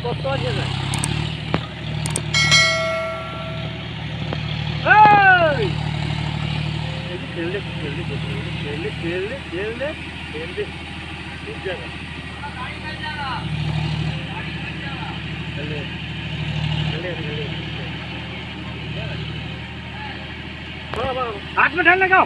কত আছে না এই খেললে খেললে খেললে খেললে খেললে খেললে ঠিক জায়গা খেললে খেললে খেললে हाथ में ढल लगाओ।